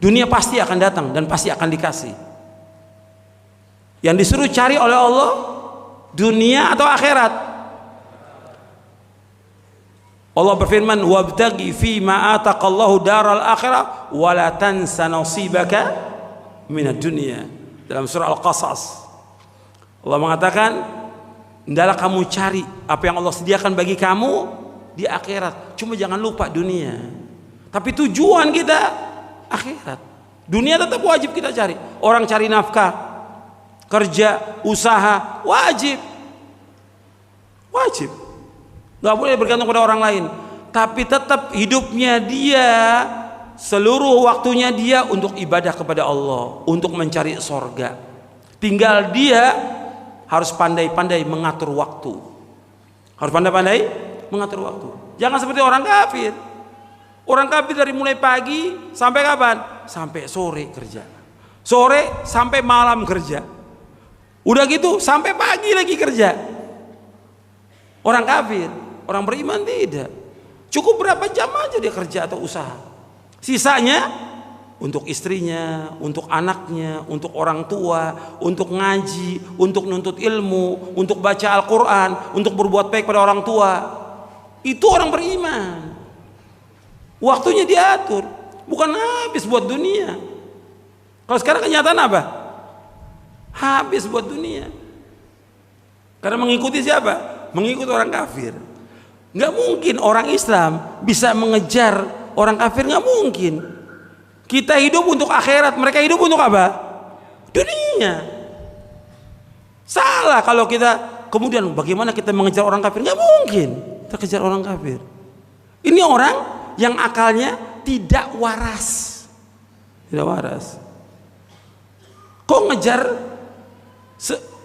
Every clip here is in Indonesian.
Dunia pasti akan datang dan pasti akan dikasih. Yang disuruh cari oleh Allah dunia atau akhirat? Allah berfirman, wabtaghi fi ma ataqallahu daral akhirah wa la tansa nasibaka minad dunya. Dalam surah Al-Qasas Allah mengatakan, hendaklah kamu cari apa yang Allah sediakan bagi kamu di akhirat. Cuma jangan lupa dunia. Tapi tujuan kita akhirat. Dunia tetap wajib kita cari. Orang cari nafkah, kerja, usaha, wajib. Gak boleh bergantung pada orang lain. Tapi tetap hidupnya dia, seluruh waktunya dia untuk ibadah kepada Allah, untuk mencari sorga. Tinggal dia harus pandai-pandai mengatur waktu. Jangan seperti orang kafir. Orang kafir dari mulai pagi sampai kapan? Sampai sore kerja. Sore sampai malam kerja. Udah gitu sampai pagi lagi kerja. Orang kafir. Orang beriman tidak. Cukup berapa jam aja dia kerja atau usaha. Sisanya untuk istrinya, untuk anaknya, untuk orang tua, untuk ngaji, untuk nuntut ilmu, untuk baca Al-Quran, untuk berbuat baik pada orang tua. Itu orang beriman. Waktunya diatur, bukan habis buat dunia. Kalau sekarang kenyataan apa? Habis buat dunia. Karena mengikuti siapa? Mengikuti orang kafir. Nggak mungkin orang Islam bisa mengejar orang kafir, nggak mungkin. Kita hidup untuk akhirat, mereka hidup untuk apa? Dunia. Salah kalau kita kemudian bagaimana kita mengejar orang kafir? Nggak mungkin kita kejar orang kafir. Ini orang yang akalnya tidak waras. Tidak waras. Kok ngejar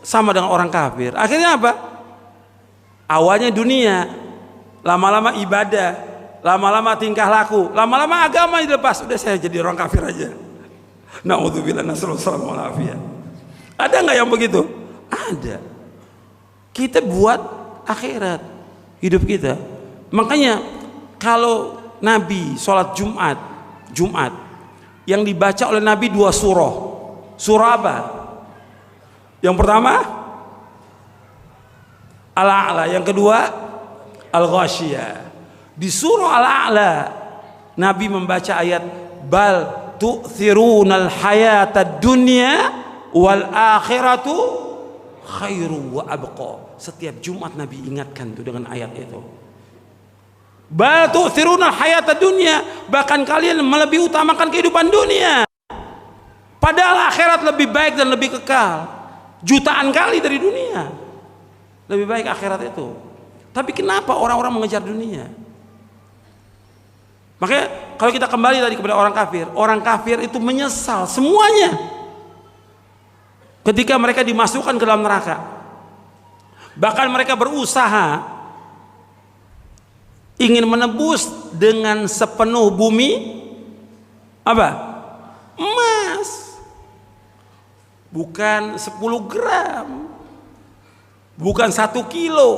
sama dengan orang kafir? Akhirnya apa? Awalnya dunia, lama-lama ibadah, lama-lama tingkah laku, lama-lama agama dilepas. Udah saya jadi orang kafir aja. Na'udzubillah, nasallallahu alaihi wasallam. Ada nggak yang begitu? Ada. Kita buat akhirat hidup kita. Makanya kalau Nabi sholat Jumat yang dibaca oleh Nabi 2 surah. Surah apa? Yang pertama Al-A'la, yang kedua Al-Ghasyiyah. Di surah Al-A'la Nabi membaca ayat bal tu'thirunal hayatad dunya wal akhiratu khairu wa abqa. Setiap Jumat Nabi ingatkan tuh dengan ayat itu. Bal tu'thirunal hayatad dunya, bahkan kalian lebih utamakan kehidupan dunia. Padahal akhirat lebih baik dan lebih kekal. Jutaan kali dari dunia. Lebih baik akhirat itu. Tapi kenapa orang-orang mengejar dunia? Makanya kalau kita kembali tadi kepada orang kafir itu menyesal semuanya ketika mereka dimasukkan ke dalam neraka. Bahkan mereka berusaha ingin menebus dengan sepenuh bumi apa? Emas. Bukan 10 gram, bukan 1 kilo,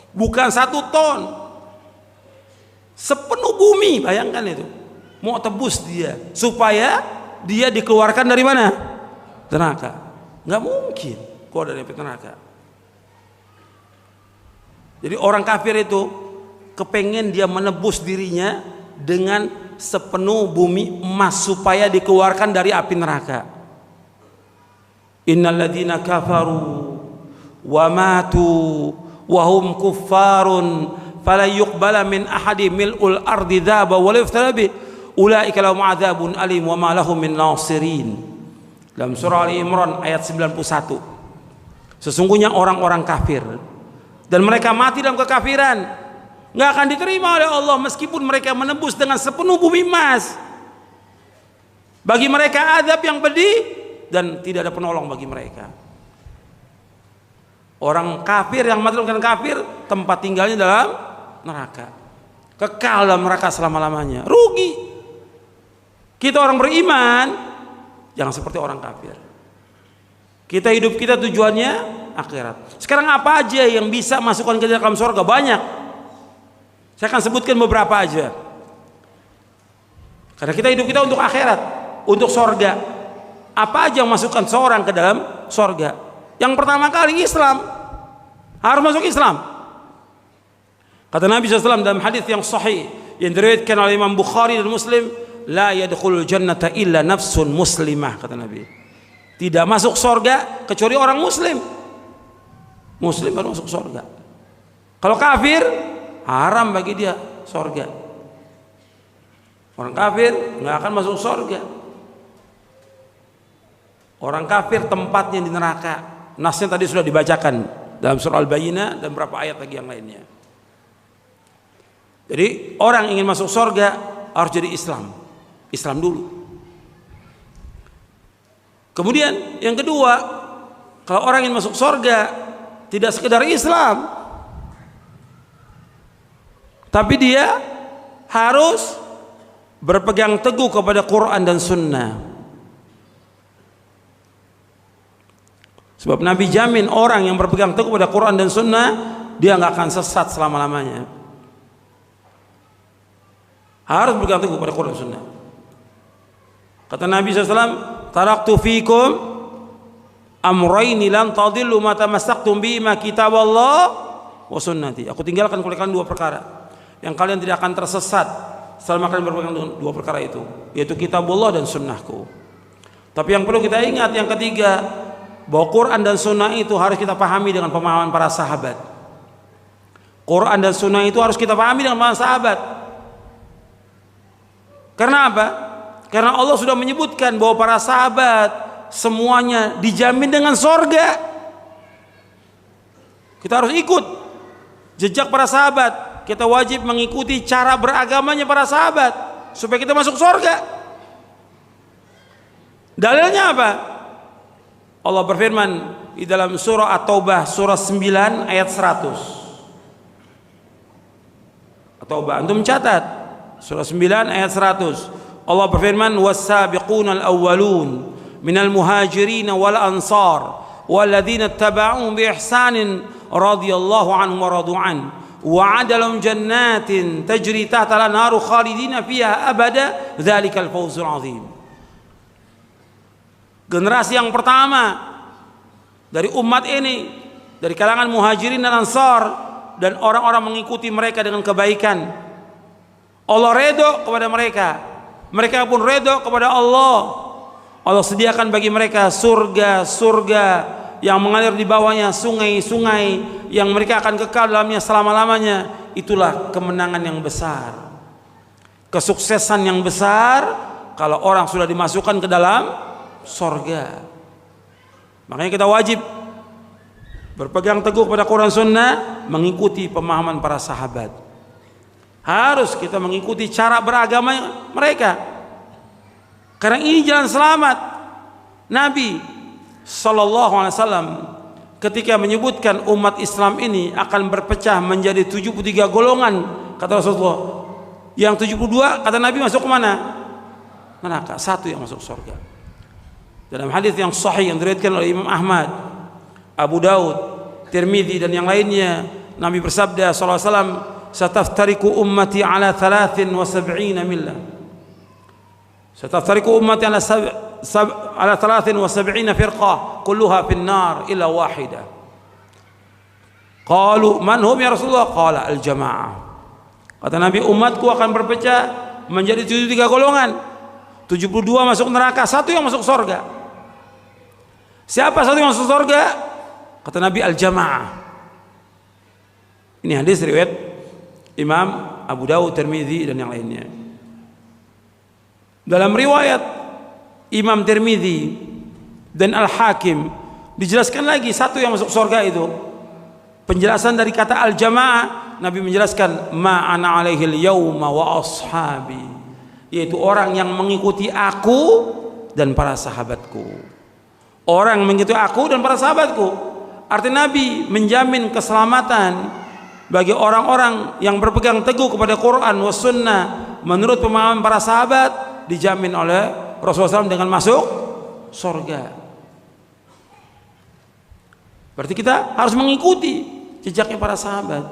bukan 1 ton, sepenuh bumi. Bayangkan itu, mau tebus dia supaya dia dikeluarkan dari mana? Neraka. Nggak mungkin keluar dari neraka. Jadi orang kafir itu kepengen dia menebus dirinya dengan sepenuh bumi emas supaya dikeluarkan dari api neraka. Innal ladzina kafaru wa matu wa hum kuffarun fala yuqbala min ahadi mil'ul ardi dzaba wa la yuftara bi ulaika lahum adzabun alim wa ma lahum min nasirin. Dalam surah Ali Imran ayat 91. Sesungguhnya orang-orang kafir dan mereka mati dalam kekafiran nggak akan diterima oleh Allah meskipun mereka menebus dengan sepenuh bumi emas. Bagi mereka azab yang pedih dan tidak ada penolong bagi mereka. Orang kafir yang mati dalam kafir, tempat tinggalnya dalam neraka, kekal dalam neraka selama-lamanya. Rugi. Kita orang beriman jangan seperti orang kafir. Kita hidup kita tujuannya akhirat. Sekarang apa aja yang bisa masukkan kita dalam surga? Banyak. Saya akan sebutkan beberapa aja. Karena kita hidup kita untuk akhirat. untuk sorga. Apa aja yang masukkan seorang ke dalam sorga? Yang pertama kali Islam, harus masuk Islam. Kata Nabi SAW dalam hadis yang sahih yang diriwayatkan oleh Imam Bukhari dan Muslim, la yadkhulul jannata illa nafsun muslimah, kata Nabi. Tidak masuk sorga kecuali orang muslim. Muslim baru masuk sorga. Kalau kafir, haram bagi dia sorga. Orang kafir nggak akan masuk sorga. Orang kafir tempatnya di neraka. Nasnya tadi sudah dibacakan dalam surah Al-Bayyinah dan beberapa ayat lagi yang lainnya. Jadi orang ingin masuk sorga harus jadi Islam. Islam dulu. Kemudian yang kedua, kalau orang ingin masuk sorga tidak sekedar Islam, tapi dia harus berpegang teguh kepada Quran dan Sunnah. Sebab Nabi jamin orang yang berpegang teguh kepada Quran dan Sunnah, dia nggak akan sesat selama-lamanya. Harus berpegang teguh kepada Quran dan Sunnah. Kata Nabi SAW, taraktu fikum amrayni lan tadillu ma tamassaktum bihima kitaballah wa sunnati. Aku tinggalkan oleh kalian dua perkara yang kalian tidak akan tersesat selama kalian berpegang dengan dua perkara itu, yaitu kitabullah dan sunnahku. Tapi yang perlu kita ingat yang ketiga, bahwa Quran dan sunnah itu harus kita pahami dengan pemahaman para sahabat. Quran dan sunnah itu harus kita pahami dengan pemahaman sahabat. Karena apa? Karena Allah sudah menyebutkan bahwa para sahabat semuanya dijamin dengan sorga. Kita harus ikut jejak para sahabat. Kita wajib mengikuti cara beragamanya para sahabat supaya kita masuk sorga. Dalilnya apa? Allah berfirman di dalam surah At-Taubah surah 9 ayat 100. At-Taubah, antum catat surah 9 ayat 100. Allah berfirman, was-sabiqunal awwalun minal muhajirin wal ansar walladzina ittaba'uhum bi ihsanin radhiyallahu anhum wa radu an wa 'adalahum jannatin tajri tahtaha al-anharu khalidina fiha abada dzalikal fawzul 'adzim. Generasi yang pertama dari umat ini, dari kalangan muhajirin dan ansar, dan orang-orang mengikuti mereka dengan kebaikan. Allah redho kepada mereka, mereka pun redho kepada Allah. Allah sediakan bagi mereka surga-surga yang mengalir di bawahnya sungai-sungai yang mereka akan kekal dalamnya selama-lamanya. Itulah kemenangan yang besar, kesuksesan yang besar kalau orang sudah dimasukkan ke dalam surga. Makanya kita wajib berpegang teguh pada Quran Sunnah, mengikuti pemahaman para sahabat. Harus kita mengikuti cara beragama mereka, karena ini jalan selamat. Nabi SAW ketika menyebutkan umat Islam ini akan berpecah menjadi 73 golongan, kata Rasulullah, yang 72 kata Nabi masuk ke mana? Neraka, satu yang masuk surga. Dalam hadis yang sahih yang diriwayatkan oleh Imam Ahmad, Abu Daud, Tirmidzi dan yang lainnya, Nabi bersabda sallallahu alaihi wasallam, "Sataftariku ummati ala 73 millah." Sataftariku ummati ala 73 firqah, kulluha fin nar illa wahidah. Qalu man hum ya Rasulullah? Qala al jamaah. Kata Nabi, umatku akan berpecah menjadi 73 golongan. 72 masuk neraka, satu yang masuk surga. Siapa satu yang masuk surga? Kata Nabi, al jamaah. Ini hadis riwayat Imam Abu Dawud, Tirmidzi dan yang lainnya. Dalam riwayat Imam Tirmidzi dan Al-Hakim dijelaskan lagi satu yang masuk surga itu. Penjelasan dari kata al-jamaah, Nabi menjelaskan ma ana alaihil yauma wa ashabi, yaitu orang yang mengikuti aku dan para sahabatku. Orang yang mengikuti aku dan para sahabatku. Artinya Nabi menjamin keselamatan bagi orang-orang yang berpegang teguh kepada Quran wa sunnah menurut pemahaman para sahabat, dijamin oleh Rasulullah SAW dengan masuk surga. Berarti kita harus mengikuti jejaknya para sahabat.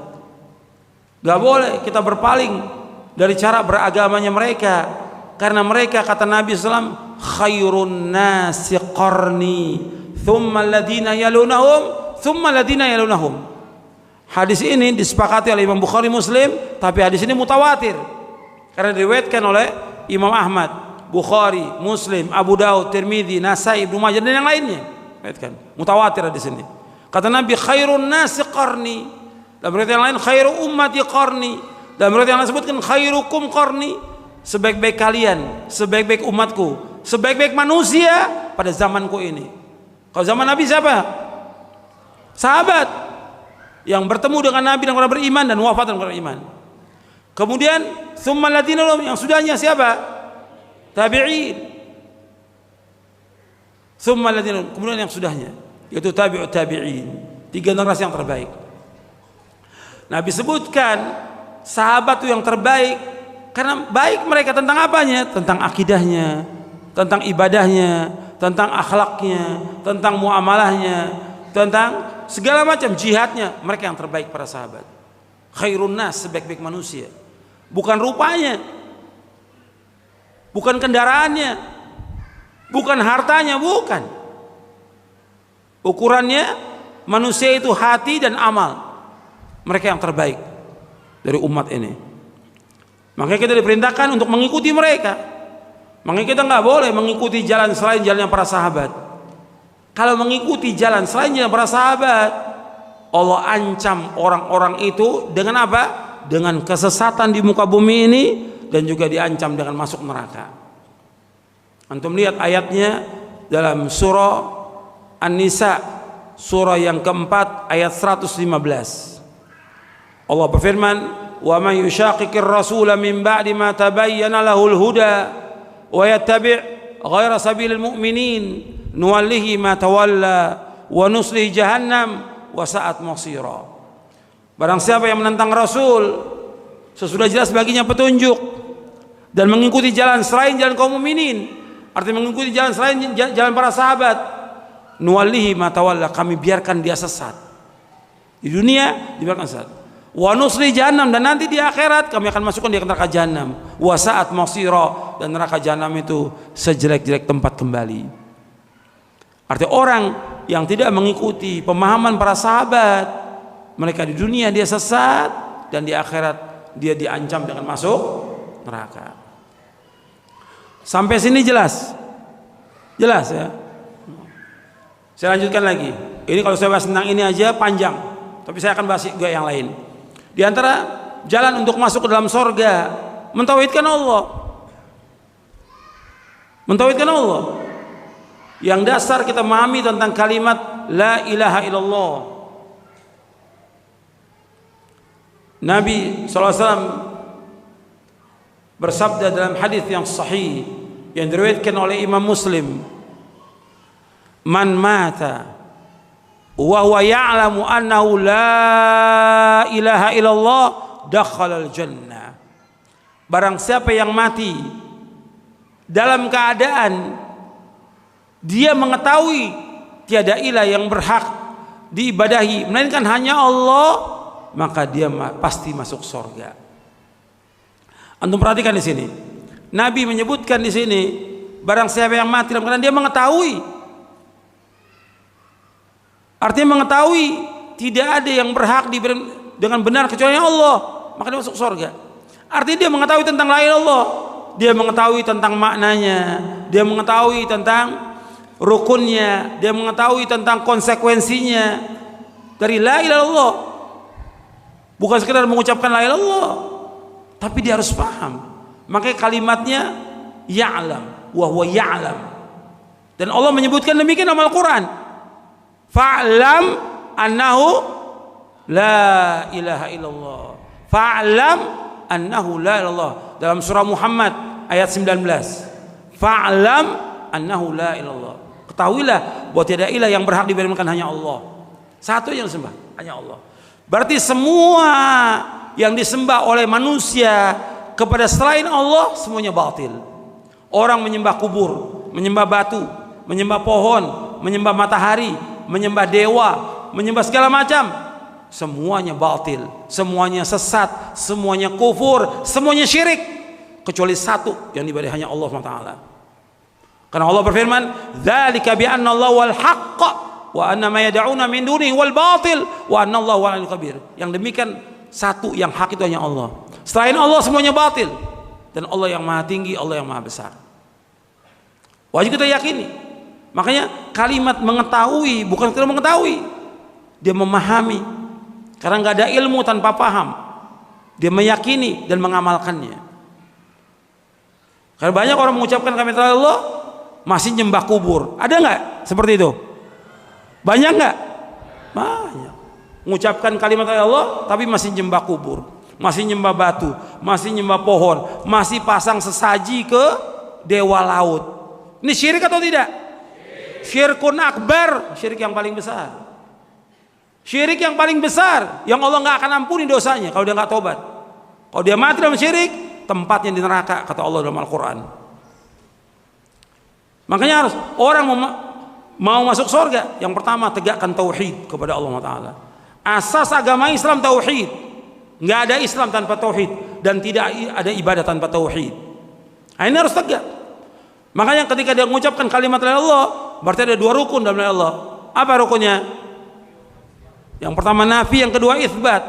Gak boleh kita berpaling dari cara beragamanya mereka, karena mereka, kata Nabi SAW, khairun nasi qarni thumma alladhina yalunahum thumma alladhina yalunahum. Hadis ini disepakati oleh Imam Bukhari Muslim, tapi hadis ini mutawatir karena diriwayatkan oleh Imam Ahmad, Bukhari, Muslim, Abu Daud, Tirmidzi, Nasai, Ibnu Majah dan yang lainnya. Mutawatir hadis ini. Kata Nabi, khairun nasi qarni. Dalam riwayat yang lain, khairu ummati qarni. Dalam riwayat yang lain sebutkan khairukum qarni. Sebaik-baik kalian, sebaik-baik umatku, sebaik-baik manusia pada zamanku ini. Kalau zaman Nabi siapa? Sahabat yang bertemu dengan Nabi dan orang beriman dan wafat dan orang beriman. Kemudian tsummal ladzina yang sudahnya siapa? Tabi'in. Tsummal ladzina, kemudian yang sudahnya yaitu tabi'ut tabi'in. 3 generasi yang terbaik. Nabi sebutkan sahabat itu yang terbaik karena baik mereka tentang apanya? Tentang akidahnya, tentang ibadahnya, tentang akhlaknya, tentang muamalahnya, tentang segala macam jihadnya. Mereka yang terbaik para sahabat. Khairun nas, sebaik-baik manusia. Bukan rupanya, bukan kendaraannya, bukan hartanya, bukan. Ukurannya manusia itu hati dan amal. Mereka yang terbaik dari umat ini. Makanya kita diperintahkan untuk mengikuti mereka. Makanya kita nggak boleh mengikuti jalan selain jalannya para sahabat. Kalau mengikuti jalan jalan para sahabat, Allah ancam orang-orang itu dengan apa? Dengan kesesatan di muka bumi ini dan juga diancam dengan masuk neraka. Antum lihat ayatnya dalam surah An-Nisa, surah yang keempat ayat 115. Allah berfirman, "Wa may yushaqiqir rasula min ba'di ma tabayyana lahul huda wa yattabi' ghayra sabilil mu'minin nuwallihi ma tawalla wa nuslihi jahannam wa sa'at masira." Barang siapa yang menentang Rasul sesudah jelas baginya petunjuk dan mengikuti jalan selain jalan kaum mukminin, artinya mengikuti jalan selain jalan para sahabat, nuwallihi ma tawalla, kami biarkan dia sesat. Di dunia dibiarkan sesat. Wa nuslihi jahannam, dan nanti di akhirat kami akan masukkan dia ke neraka jahanam. Wa sa'at masira, dan neraka jahanam itu sejelek-jelek tempat kembali. Artinya orang yang tidak mengikuti pemahaman para sahabat, mereka di dunia dia sesat dan di akhirat dia diancam dengan masuk neraka. Sampai sini jelas? Jelas ya? Saya lanjutkan lagi. Ini kalau saya bahas tentang ini aja panjang, tapi saya akan bahas juga yang lain. Di antara jalan untuk masuk ke dalam sorga, mentauhidkan Allah. Mentauhidkan Allah. Yang dasar kita memahami tentang kalimat la ilaha illallah. Nabi SAW bersabda dalam hadis yang sahih yang diriwayatkan oleh Imam Muslim, "Man mata wa huwa ya'lamu annahu la ilaha illallah dakhalal jannah." Barang siapa yang mati dalam keadaan dia mengetahui tiada ilah yang berhak diibadahi melainkan hanya Allah, maka dia pasti masuk surga. Antum perhatikan di sini. Nabi menyebutkan di sini, barang siapa yang mati dalam keadaan dia mengetahui. Artinya mengetahui tidak ada yang berhak diberi dengan benar kecuali Allah, maka dia masuk surga. Artinya dia mengetahui tentang la ilaha illallah, dia mengetahui tentang maknanya, dia mengetahui tentang rukunnya, dia mengetahui tentang konsekuensinya dari la ilaha illallah. Bukan sekedar mengucapkan la ilaha illallah, tapi dia harus paham. Makanya kalimatnya ya'lam wa huwa ya'lam. Dan Allah menyebutkan demikian dalam Al-Qur'an. Fa'lam annahu la ilaha illallah. Fa'lam annahu la ilaha illallah. Dalam surah Muhammad ayat 19. Fa'lam annahu la ilaha illallah. Ketahuilah bahwa tiada ilah yang berhak diibadakan hanya Allah. Satu yang disembah, hanya Allah. Berarti semua yang disembah oleh manusia kepada selain Allah semuanya batil. Orang menyembah kubur, menyembah batu, menyembah pohon, menyembah matahari, menyembah dewa, menyembah segala macam, semuanya batil, semuanya sesat, semuanya kufur, semuanya syirik, kecuali satu yang diibadahi hanya Allah SWT. Karena Allah berfirman, "Dzalika bi anna Allah wal haqq wa anna ma yad'una min dunihi wal batil wa anna Allah wal kabir." Yang demikian satu yang hak itu hanya Allah. Selain Allah semuanya batil. Dan Allah yang maha tinggi, Allah yang maha besar. Wajib kita yakini. Makanya kalimat mengetahui bukan sekedar mengetahui, dia memahami. Karena nggak ada ilmu tanpa paham. Dia meyakini dan mengamalkannya. Karena banyak orang mengucapkan kalimat Allah masih nyembah kubur. Ada nggak seperti itu? Banyak nggak? Banyak. Mengucapkan kalimat Allah tapi masih nyembah kubur, masih nyembah batu, masih nyembah pohon, masih pasang sesaji ke dewa laut. Ini syirik atau tidak? Syirkun akbar, syirik yang paling besar. Syirik yang paling besar, yang Allah nggak akan ampuni dosanya kalau dia nggak tobat. Kalau dia mati dalam syirik, tempatnya di neraka, kata Allah dalam Al-Quran. Makanya harus orang mau masuk surga, yang pertama tegakkan tauhid kepada Allah Taala. Asas agama Islam tauhid. Nggak ada Islam tanpa tauhid dan tidak ada ibadah tanpa tauhid. Nah, ini harus tegak. Makanya ketika dia mengucapkan kalimat la ilaha illallah, berarti ada dua rukun dalam la ilaha illallah. Apa rukunnya? Yang pertama nafi, yang kedua itsbat.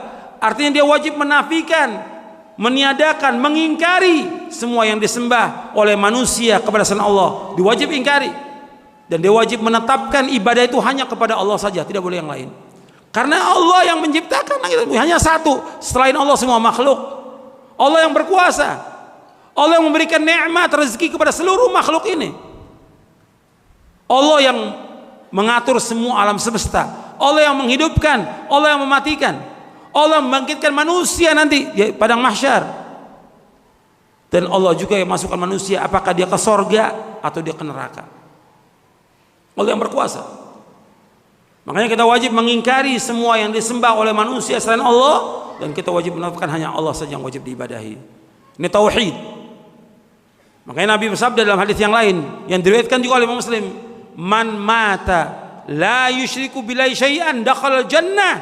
Artinya dia wajib menafikan, meniadakan, mengingkari semua yang disembah oleh manusia kepada selain Allah. Diwajib ingkari. Dan dia wajib menetapkan ibadah itu hanya kepada Allah saja, tidak boleh yang lain. Karena Allah yang menciptakan hanya satu, selain Allah semua makhluk. Allah yang berkuasa, Allah yang memberikan nikmat rezeki kepada seluruh makhluk ini. Allah yang mengatur semua alam semesta, Allah yang menghidupkan, Allah yang mematikan, Allah yang membangkitkan manusia nanti di padang mahsyar. Dan Allah juga yang masukkan manusia, apakah dia ke sorga atau dia ke neraka. Allah yang berkuasa. Makanya kita wajib mengingkari semua yang disembah oleh manusia selain Allah, dan kita wajib menafikan hanya Allah saja yang wajib diibadahi. Ini tauhid. Makanya Nabi bersabda dalam hadis yang lain yang diriwayatkan juga oleh Muslim, "Man mata la yusyriku billahi syai'an dakhala jannah."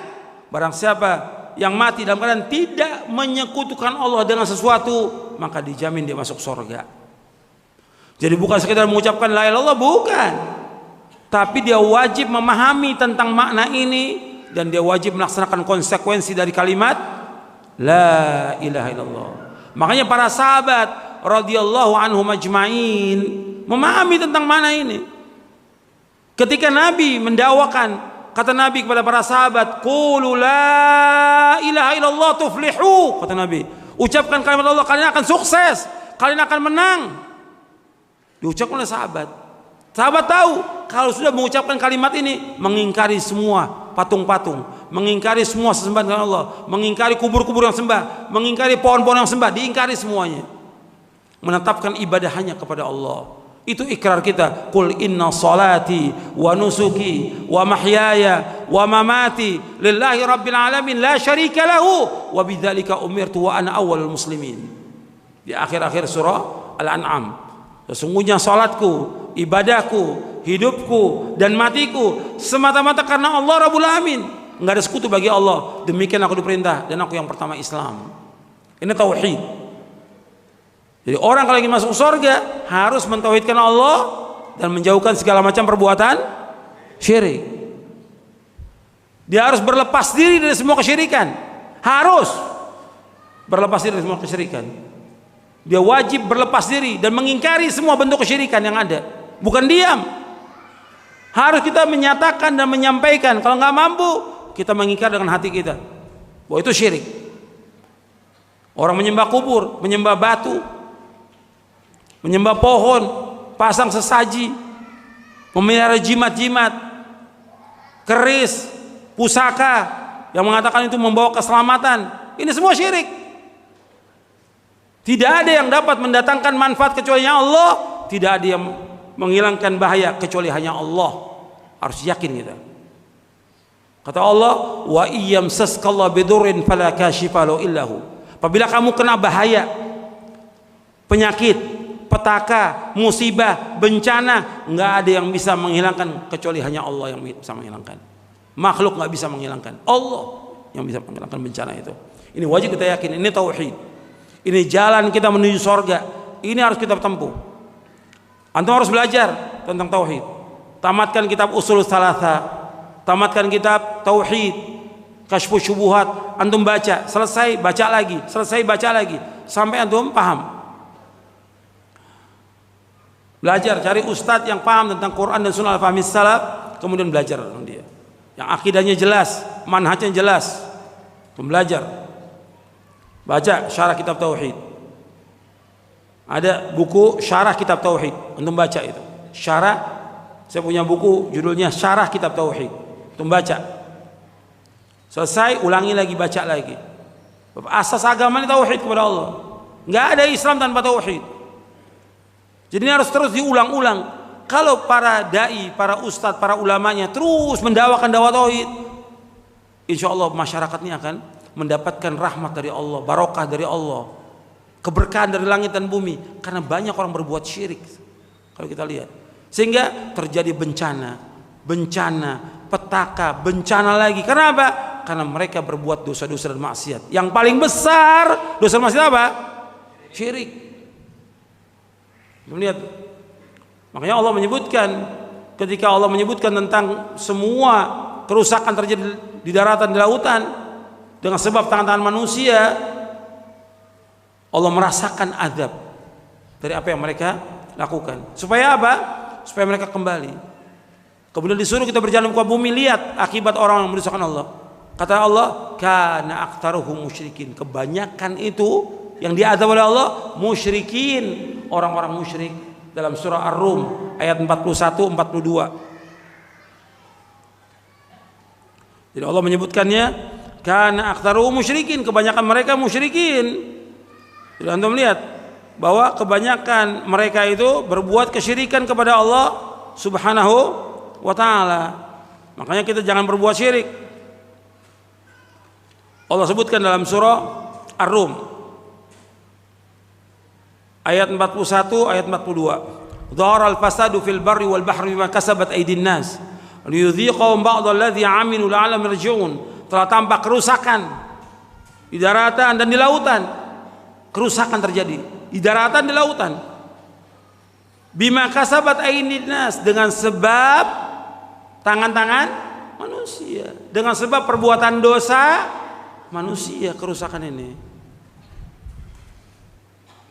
Barang siapa yang mati dalam keadaan tidak menyekutukan Allah dengan sesuatu, maka dijamin dia masuk surga. Jadi bukan sekedar mengucapkan la ilaha illallah, bukan. Tapi dia wajib memahami tentang makna ini dan dia wajib melaksanakan konsekuensi dari kalimat la ilaha illallah. Makanya para sahabat radhiyallahu anhum ajma'in memahami tentang makna ini. Ketika Nabi mendakwakan, kata Nabi kepada para sahabat, "Qulu la ilaha illallah tuflihu." Kata Nabi, ucapkan kalimat Allah, kalian akan sukses, kalian akan menang. Diucapkan oleh sahabat. Sahabat tahu kalau sudah mengucapkan kalimat ini, mengingkari semua patung-patung, mengingkari semua sesembahan dengan Allah, mengingkari kubur-kubur yang sembah, mengingkari pohon-pohon yang sembah, diingkari semuanya. Menetapkan ibadah hanya kepada Allah. Itu ikrar kita. Qul inna salati wa nusuki wa mahyaya wa mamati lillahi rabbil alamin la syarika lahu wa bidzalika umirtu wa ana awwalul muslimin. Di akhir-akhir surah Al-An'am. Sesungguhnya salatku, ibadahku, hidupku dan matiku semata-mata karena Allah Rabbul Alamin. Enggak ada sekutu bagi Allah. Demikian aku diperintah dan aku yang pertama Islam. Ini tauhid. Jadi orang kalau ingin masuk surga harus mentauhidkan Allah dan menjauhkan segala macam perbuatan syirik. Dia harus berlepas diri dari semua kesyirikan. Harus berlepas diri dari semua kesyirikan. Dia wajib berlepas diri dan mengingkari semua bentuk kesyirikan yang ada. Bukan diam. Harus kita menyatakan dan menyampaikan. Kalau nggak mampu, kita mengingkar dengan hati kita bahwa itu syirik. Orang menyembah kubur, menyembah batu, menyembah pohon, pasang sesaji, memelihara jimat-jimat, keris, pusaka yang mengatakan itu membawa keselamatan. Ini semua syirik. Tidak ada yang dapat mendatangkan manfaat kecuali Allah. Tidak ada yang menghilangkan bahaya kecuali hanya Allah. Harus yakin kita. Kata Allah, "Wa iyyamsaskallahu bidurrin fala kashifa lahu illahu." Apabila kamu kena bahaya, penyakit, petaka, musibah, bencana, nggak ada yang bisa menghilangkan kecuali hanya Allah yang bisa menghilangkan. Makhluk nggak bisa menghilangkan. Allah yang bisa menghilangkan bencana itu. Ini wajib kita yakin. Ini tauhid. Ini jalan kita menuju surga. Ini harus kita tempuh. Antum harus belajar tentang tauhid. Tamatkan kitab Ushul Tsalatsa, tamatkan kitab tauhid, Kasyfus Syubuhat, antum baca, selesai baca lagi, selesai baca lagi sampai antum paham. Belajar, cari ustadz yang paham tentang Quran dan Sunnah al-fahmis salaf, kemudian belajar tentang dia. Yang akidahnya jelas, manhajnya jelas. Belajar. Baca syarah kitab tauhid. Ada buku syarah kitab tauhid, antum baca itu. Syarah, saya punya buku judulnya Syarah Kitab Tauhid. Antum baca. Selesai, ulangi lagi, baca lagi. Asas agama ini tauhid kepada Allah. Enggak ada Islam tanpa tauhid. Jadi ini harus terus diulang-ulang. Kalau para dai, para ustadz, para ulamanya terus mendakwakan dakwah tauhid, insya Allah masyarakat ini akan mendapatkan rahmat dari Allah, barokah dari Allah, keberkahan dari langit dan bumi. Karena banyak orang berbuat syirik. Kalau kita lihat, sehingga terjadi bencana, petaka, bencana lagi. Karena apa? Karena mereka berbuat dosa-dosa dan maksiat. Yang paling besar dosa maksiat apa? Syirik. Lihat, makanya Allah menyebutkan, ketika Allah menyebutkan tentang semua kerusakan terjadi di daratan, di lautan dengan sebab tangan-tangan manusia, Allah merasakan azab dari apa yang mereka lakukan. Supaya apa? Supaya mereka kembali. Kemudian disuruh kita berjalan ke bumi, lihat akibat orang yang mendustakan Allah. Kata Allah, kana aktsaruhum musyrikin. Kebanyakan itu yang diazab oleh Allah musyrikin, orang-orang musyrik, dalam surah Ar-Rum ayat 41-42. Jadi Allah menyebutkannya kana aktsaruhum musyrikin, kebanyakan mereka musyrikin. Jadi antum lihat bahwa kebanyakan mereka itu berbuat kesyirikan kepada Allah Subhanahu wa taala. Makanya kita jangan berbuat syirik. Allah sebutkan dalam surah Ar-Rum ayat 41 ayat 42. Dhaharal fasadu fil barri wal bahri bima kasabat aydin nas liyudhiqahum ba'dalladzi 'amilu la'allahum yarji'un. Telah tampak kerusakan di daratan dan di lautan. Kerusakan terjadi di daratan, di lautan. Bima kasabat aydin nas, dengan sebab tangan-tangan manusia, dengan sebab perbuatan dosa manusia, kerusakan ini.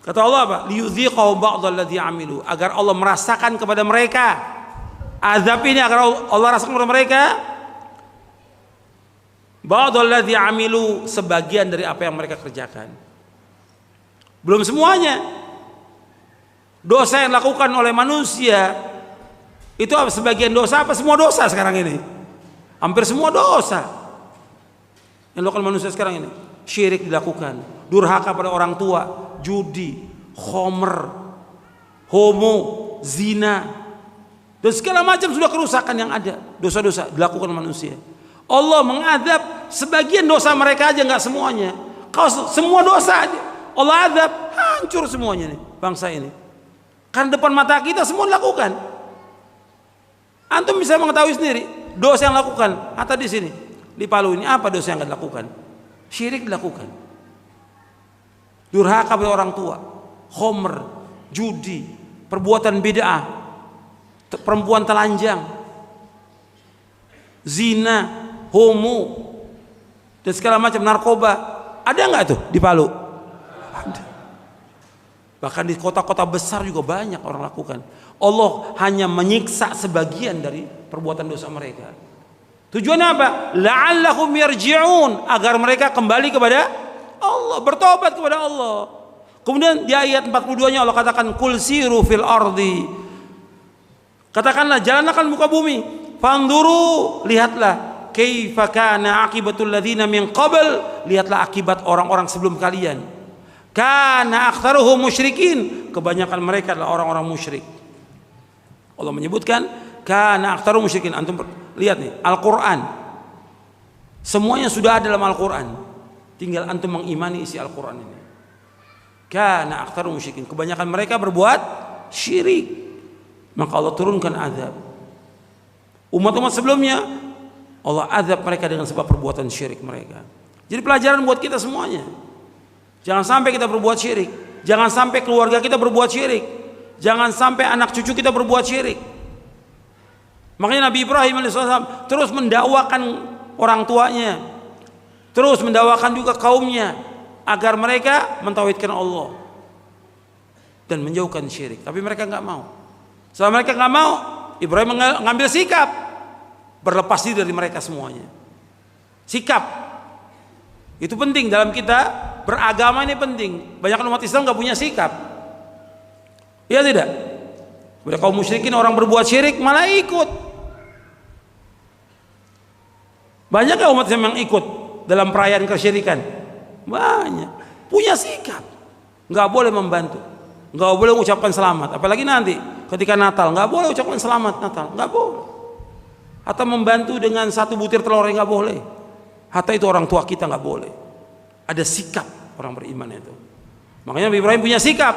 Kata Allah apa? Liyudhiqahum ba'dalladzi 'amilu, agar Allah merasakan kepada mereka azab ini, agar Allah rasakan kepada mereka ba'dalladzi 'amilu, sebagian dari apa yang mereka kerjakan. Belum semuanya. Dosa yang dilakukan oleh manusia itu apa? Sebagian dosa apa semua dosa sekarang ini? Hampir semua dosa yang dilakukan manusia sekarang ini. Syirik dilakukan, durhaka pada orang tua, judi, khomer, homo, zina, dan segala macam sudah kerusakan yang ada. Dosa-dosa dilakukan manusia. Allah mengadab sebagian dosa mereka aja, nggak semuanya. Kalau semua dosa aja Allah azab, hancur semuanya nih bangsa ini. Karena depan mata kita semua dilakukan. Antum bisa mengetahui sendiri dosa yang dilakukan. Hatta di sini di Palu ini apa dosa yang dilakukan? Syirik dilakukan, durhaka pada orang tua, khomer, judi, perbuatan bid'ah, perempuan telanjang, zina, homo, dan segala macam, narkoba. Ada nggak tuh di Palu? Ada. Bahkan di kota-kota besar juga banyak orang lakukan. Allah hanya menyiksa sebagian dari perbuatan dosa mereka. Tujuannya apa? La'allahum yarji'un, agar mereka kembali kepada Allah, bertobat kepada Allah. Kemudian di ayat 42-nya Allah katakan kul siru fil ardi. Katakanlah jalanlah muka bumi. Fanduru, lihatlah kaifa kana aqibatul ladzina min qabl, lihatlah akibat orang-orang sebelum kalian. Kana aktsaruhum musyrikin, kebanyakan mereka adalah orang-orang musyrik. Allah menyebutkan kana aktsaruhum musyrikin. Antum lihat nih Al-Qur'an. Semuanya sudah ada dalam Al-Qur'an. Tinggal antum mengimani isi Al-Qur'an ini. Kana aktsaruhum musyrikin, kebanyakan mereka berbuat syirik. Maka Allah turunkan azab. Umat-umat sebelumnya Allah azab mereka dengan sebab perbuatan syirik mereka. Jadi pelajaran buat kita semuanya. Jangan sampai kita berbuat syirik. Jangan sampai keluarga kita berbuat syirik. Jangan sampai anak cucu kita berbuat syirik. Makanya Nabi Ibrahim alaihissalam terus mendakwakan orang tuanya, terus mendakwakan juga kaumnya agar mereka mentauhidkan Allah dan menjauhkan syirik. Tapi mereka nggak mau. Setelah mereka nggak mau, Ibrahim mengambil sikap berlepas diri dari mereka semuanya. Sikap itu penting dalam kita beragama, ini penting. Banyak umat Islam nggak punya sikap. Iya tidak? Kepada kaum musyrikin, orang berbuat syirik malah ikut. Banyak gak umat Islam yang ikut dalam perayaan kesyirikan? Banyak. Punya sikap. Nggak boleh membantu, nggak boleh mengucapkan selamat. Apalagi nanti ketika Natal, nggak boleh ucapkan selamat Natal, nggak boleh. Atau membantu dengan 1 butir telur, nggak boleh. Hatta itu orang tua kita nggak boleh. Ada sikap orang beriman itu. Makanya Nabi Ibrahim punya sikap,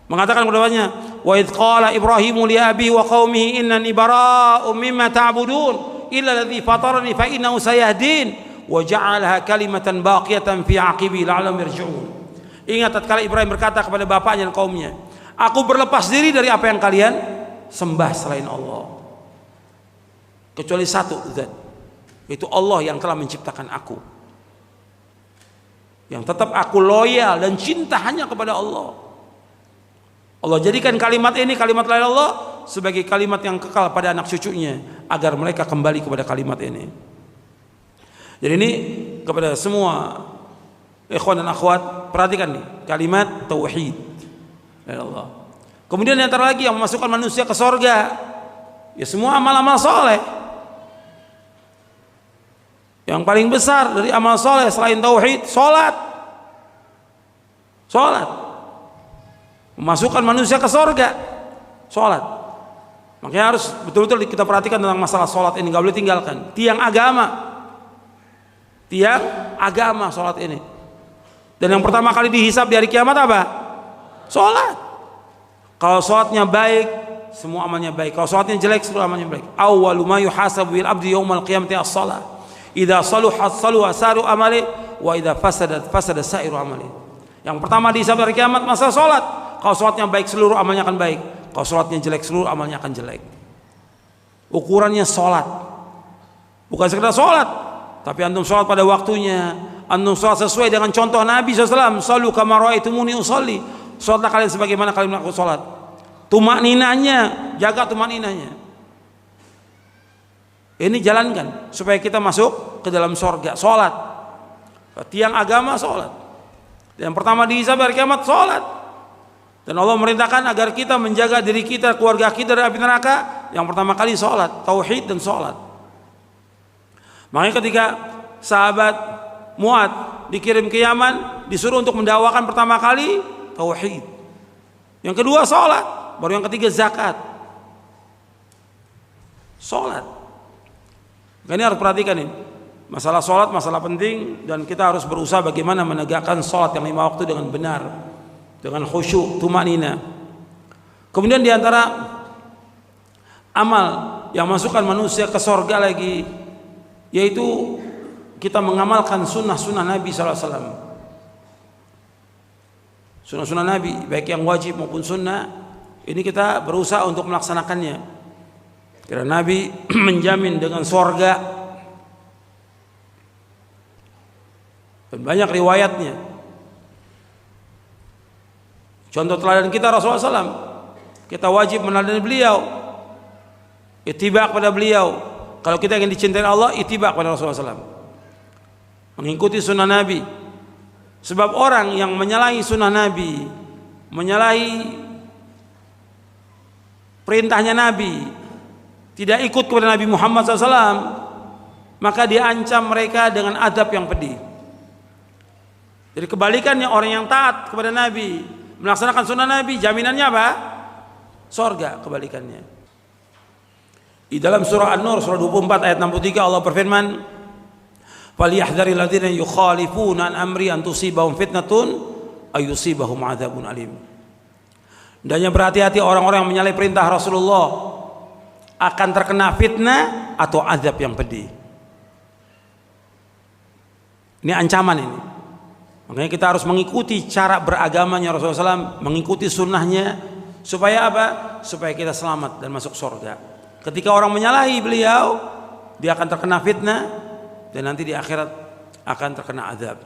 mengatakan kepadanya, wa idh qala Ibrahimu li abi wa qaumihi innani bara'un mimma ta'budun illa alladhi fatarani fa innahu sayahdin wa ja'alaha kalimatan baqiyatan fi 'aqibi la'allahum yarji'un. Ingat tatkala Ibrahim berkata kepada bapaknya dan kaumnya, aku berlepas diri dari apa yang kalian sembah selain Allah, kecuali satu zat, yaitu Allah yang telah menciptakan aku, yang tetap aku loyal dan cinta hanya kepada Allah. Allah jadikan kalimat ini, kalimat la ilaha illallah, sebagai kalimat yang kekal pada anak cucunya agar mereka kembali kepada kalimat ini. Jadi ini kepada semua ikhwan dan akhwat, perhatikan nih kalimat tauhid la ilaha illallah. Kemudian yang antara lagi yang memasukkan manusia ke surga, ya semua amal-amal soleh. Yang paling besar dari amal soleh selain tauhid, sholat. Sholat memasukkan manusia ke surga. Sholat. Makanya harus betul-betul kita perhatikan tentang masalah sholat ini, nggak boleh tinggalkan. Tiang agama sholat ini. Dan yang pertama kali dihisab di hari kiamat apa? Sholat. Kalau sholatnya baik, semua amalnya baik. Kalau sholatnya jelek, seluruh amalnya baik. Awwalu ma yuhasabu bil abdi yaumal qiyamati as-shalah. Idza saluhat saluha saru amali wa idza fasadat fasada sairu amali. Yang pertama dihisab dari kiamat masalah sholat. Kalau sholatnya baik, seluruh amalnya akan baik. Kalau sholatnya jelek, seluruh amalnya akan jelek. Ukurannya sholat, bukan sekedar sholat, tapi antum sholat pada waktunya, antum sholat sesuai dengan contoh Nabi SAW. Sallu kama ra'aitumuni usolli. Sholatlah kalian sebagaimana kalian melakukan sholat. Tumakninahnya, jaga tumakninahnya. Ini jalankan supaya kita masuk ke dalam surga. Sholat, tiang agama sholat. Yang pertama dihisab hari kiamat sholat. Dan Allah merintahkan agar kita menjaga diri kita, keluarga kita dari api neraka. Yang pertama kali sholat, tauhid dan sholat. Makanya ketika sahabat Mu'ad dikirim ke Yaman, disuruh untuk mendakwakan pertama kali tauhid. Yang kedua sholat, baru yang ketiga zakat. Sholat. Ini harus perhatikan ini. Masalah sholat, masalah penting, dan kita harus berusaha bagaimana menegakkan sholat yang 5 waktu dengan benar, dengan khusyuk, tumanina. Kemudian diantara amal yang masukkan manusia ke surga lagi, yaitu kita mengamalkan sunnah-sunnah Nabi SAW. Sunnah-sunnah Nabi, baik yang wajib maupun sunnah, ini kita berusaha untuk melaksanakannya. Karena Nabi menjamin dengan surga, dan banyak riwayatnya. Contoh teladan kita Rasulullah SAW, kita wajib meneladani beliau, ittiba' kepada beliau. Kalau kita ingin dicintai Allah, ittiba' kepada Rasulullah SAW, mengikuti sunnah Nabi. Sebab orang yang menyalahi sunnah Nabi, menyalahi perintahnya Nabi, tidak ikut kepada Nabi Muhammad SAW, maka diancam mereka dengan adab yang pedih. Jadi kebalikannya, orang yang taat kepada Nabi, melaksanakan sunnah Nabi, jaminannya apa? Surga. Kebalikannya. Di dalam surah An-Nur surah 24 ayat 63 Allah berfirman, "Falyahdharil ladzina yukhalifuna an amri an tusibahum fitnatun ay yusibahum adzabun alim." Hendaknya berhati-hati orang-orang yang menyalahi perintah Rasulullah akan terkena fitnah atau azab yang pedih. Ini ancaman ini. Makanya kita harus mengikuti cara beragamanya Rasulullah SAW, mengikuti sunnahnya Supaya apa? Supaya kita selamat dan masuk surga. Ketika orang menyalahi beliau, dia akan terkena fitnah dan nanti di akhirat akan terkena azab.